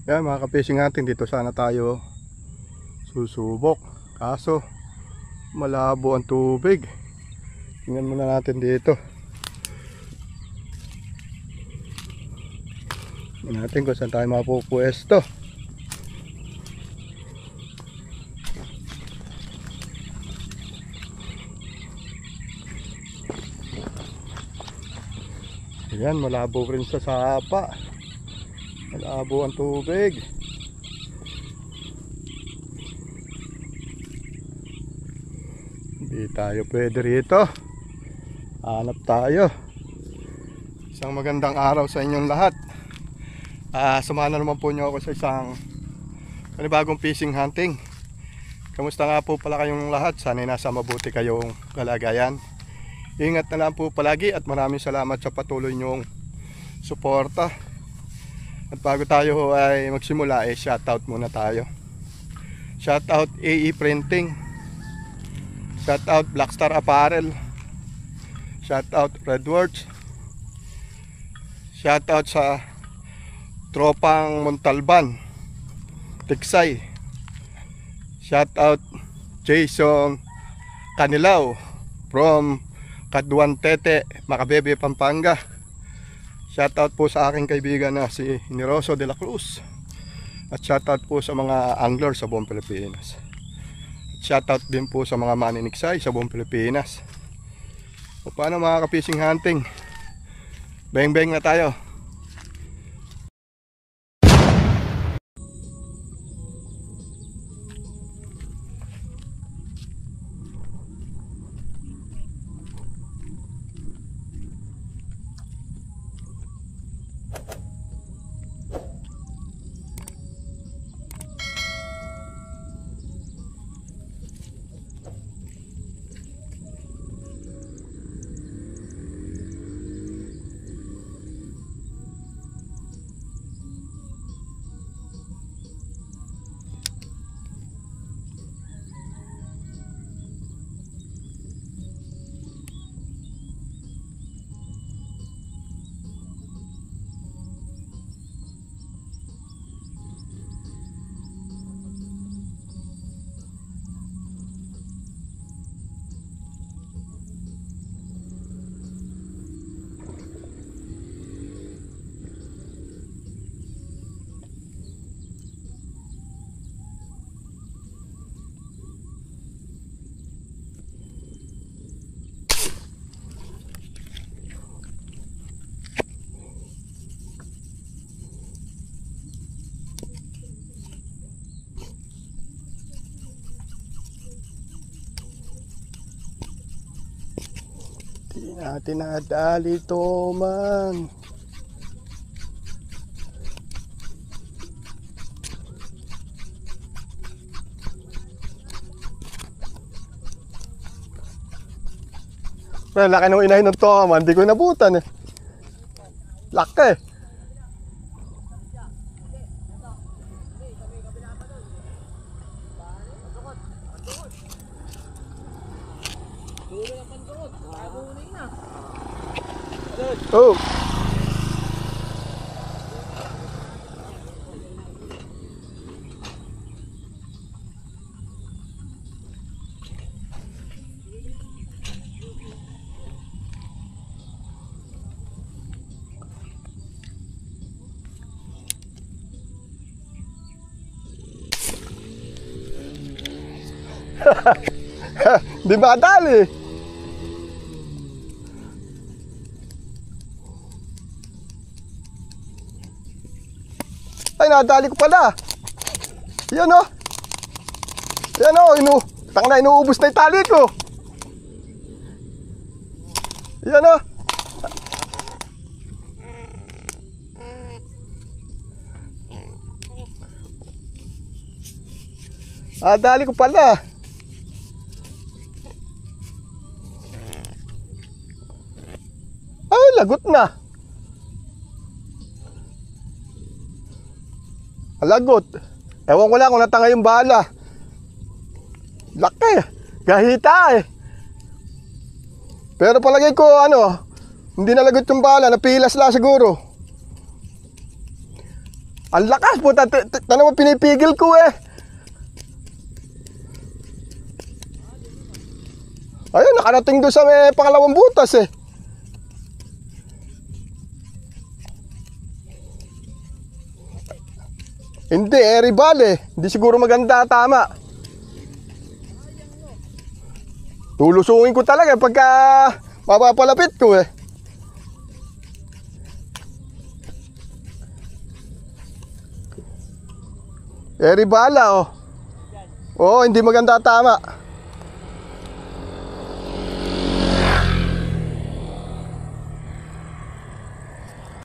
Yan mga ka-fishing natin, dito sana tayo susubok. Kaso malabo ang tubig. Tingnan muna natin dito. Tingnan natin kung saan tayo mapupwesto. Ayan, malabo rin sa sapa. Malabo ang tubig. Hindi tayo pwede rito. Hanap tayo. Isang magandang araw sa inyong lahat. Samahan na naman po nyo ako sa isang panibagong fishing hunting. Kamusta nga po pala kayong lahat? Sana'y nasa mabuti kayong kalagayan. Ingat na lang po palagi at maraming salamat sa patuloy nyong suporta. At bago tayo ay magsimula, shoutout muna tayo. Shoutout AE Printing, shoutout Blackstar Apparel, shoutout Redwords, shoutout sa Tropang Montalban, Tiksay, shoutout Jason Canilao from Kaduan Tete, Macabebe, Pampanga. Shoutout po sa aking kaibigan na si Niroso de la Cruz. At shoutout po sa mga angler sa buong Pilipinas. At shoutout din po sa mga maniniksay sa buong Pilipinas. O paano mga ka-fishing hunting? Beng-beng na tayo. Hindi natin nadali ito man. Well, laki nung inahin ng toka man, hindi ko nabutan eh. Laki. Oh. Di ba dali? Ay, nadali ko pala. Yan o. Yan o. Inuubos na yung tali ko. Yan o. Nadali ko pala. Ay, lagot na. Lagot. Ewan ko lang kung natanga yung bala. Laki. Gahita eh. Pero palagay ko hindi nalagot yung bala. Napilas lang siguro. Ang lakas po, tanong mo pinipigil ko eh. Ayun, nakarating doon sa may pangalawang butas eh. Hindi, rival eh. Hindi siguro maganda, tama. Tulusungin ko talaga pagka mapapalapit ko eh. Ribala oh. Oh, hindi maganda, tama.